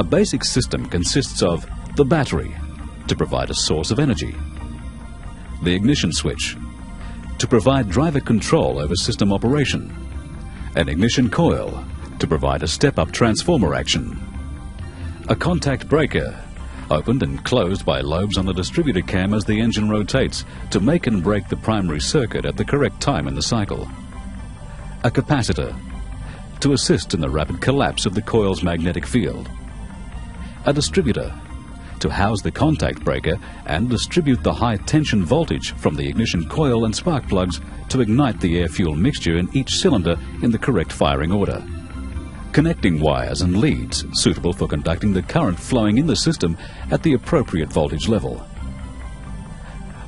A basic system consists of the battery, to provide a source of energy, the ignition switch, to provide driver control over system operation, an ignition coil, to provide a step-up transformer action, a contact breaker, opened and closed by lobes on the distributor cam as the engine rotates to make and break the primary circuit at the correct time in the cycle, a capacitor, to assist in the rapid collapse of the coil's magnetic field, a distributor, to house the contact breaker and distribute the high tension voltage from the ignition coil and spark plugs to ignite the air-fuel mixture in each cylinder in the correct firing order. Connecting wires and leads suitable for conducting the current flowing in the system at the appropriate voltage level.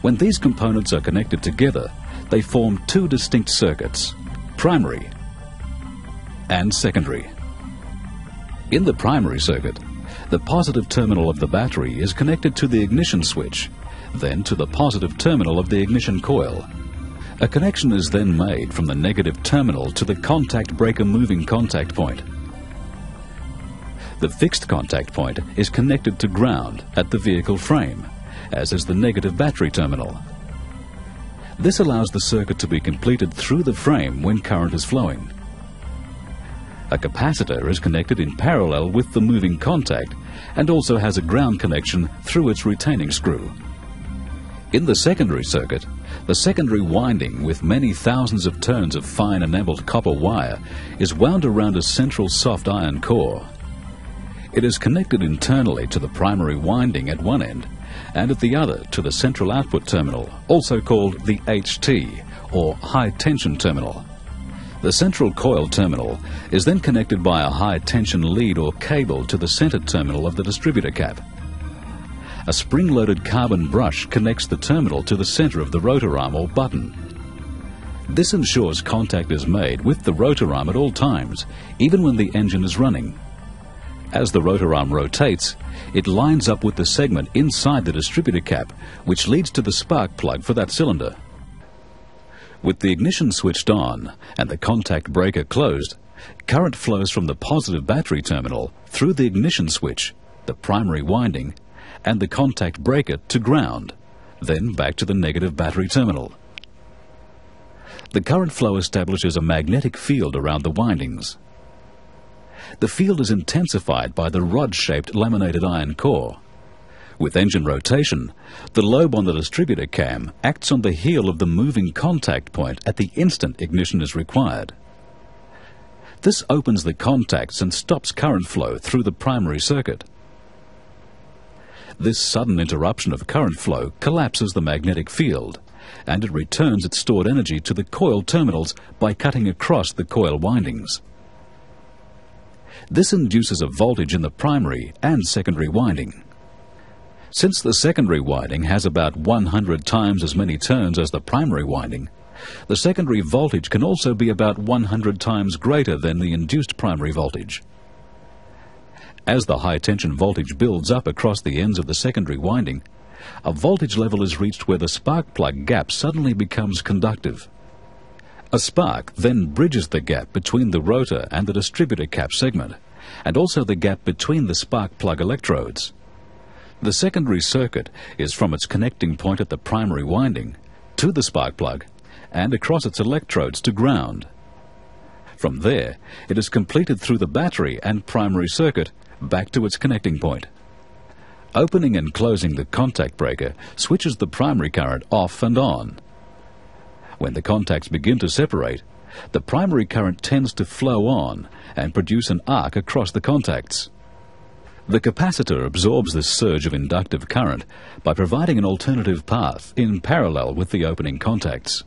When these components are connected together, they form two distinct circuits, primary and secondary. In the primary circuit, the positive terminal of the battery is connected to the ignition switch, then to the positive terminal of the ignition coil. A connection is then made from the negative terminal to the contact breaker moving contact point. The fixed contact point is connected to ground at the vehicle frame, as is the negative battery terminal. This allows the circuit to be completed through the frame when current is flowing. A capacitor is connected in parallel with the moving contact and also has a ground connection through its retaining screw. In the secondary circuit, the secondary winding with many thousands of turns of fine enameled copper wire is wound around a central soft iron core. It is connected internally to the primary winding at one end and at the other to the central output terminal, also called the HT or high tension terminal. The central coil terminal is then connected by a high tension lead or cable to the center terminal of the distributor cap. A spring-loaded carbon brush connects the terminal to the center of the rotor arm or button. This ensures contact is made with the rotor arm at all times, even when the engine is running. As the rotor arm rotates, it lines up with the segment inside the distributor cap, which leads to the spark plug for that cylinder. With the ignition switched on and the contact breaker closed, current flows from the positive battery terminal through the ignition switch, the primary winding, and the contact breaker to ground, then back to the negative battery terminal. The current flow establishes a magnetic field around the windings. The field is intensified by the rod-shaped laminated iron core. With engine rotation, the lobe on the distributor cam acts on the heel of the moving contact point at the instant ignition is required. This opens the contacts and stops current flow through the primary circuit. This sudden interruption of current flow collapses the magnetic field, and it returns its stored energy to the coil terminals by cutting across the coil windings. This induces a voltage in the primary and secondary winding. Since the secondary winding has about 100 times as many turns as the primary winding, the secondary voltage can also be about 100 times greater than the induced primary voltage. As the high tension voltage builds up across the ends of the secondary winding, a voltage level is reached where the spark plug gap suddenly becomes conductive. A spark then bridges the gap between the rotor and the distributor cap segment, and also the gap between the spark plug electrodes. The secondary circuit is from its connecting point at the primary winding to the spark plug and across its electrodes to ground. From there, it is completed through the battery and primary circuit back to its connecting point. Opening and closing the contact breaker switches the primary current off and on. When the contacts begin to separate, the primary current tends to flow on and produce an arc across the contacts. The capacitor absorbs this surge of inductive current by providing an alternative path in parallel with the opening contacts.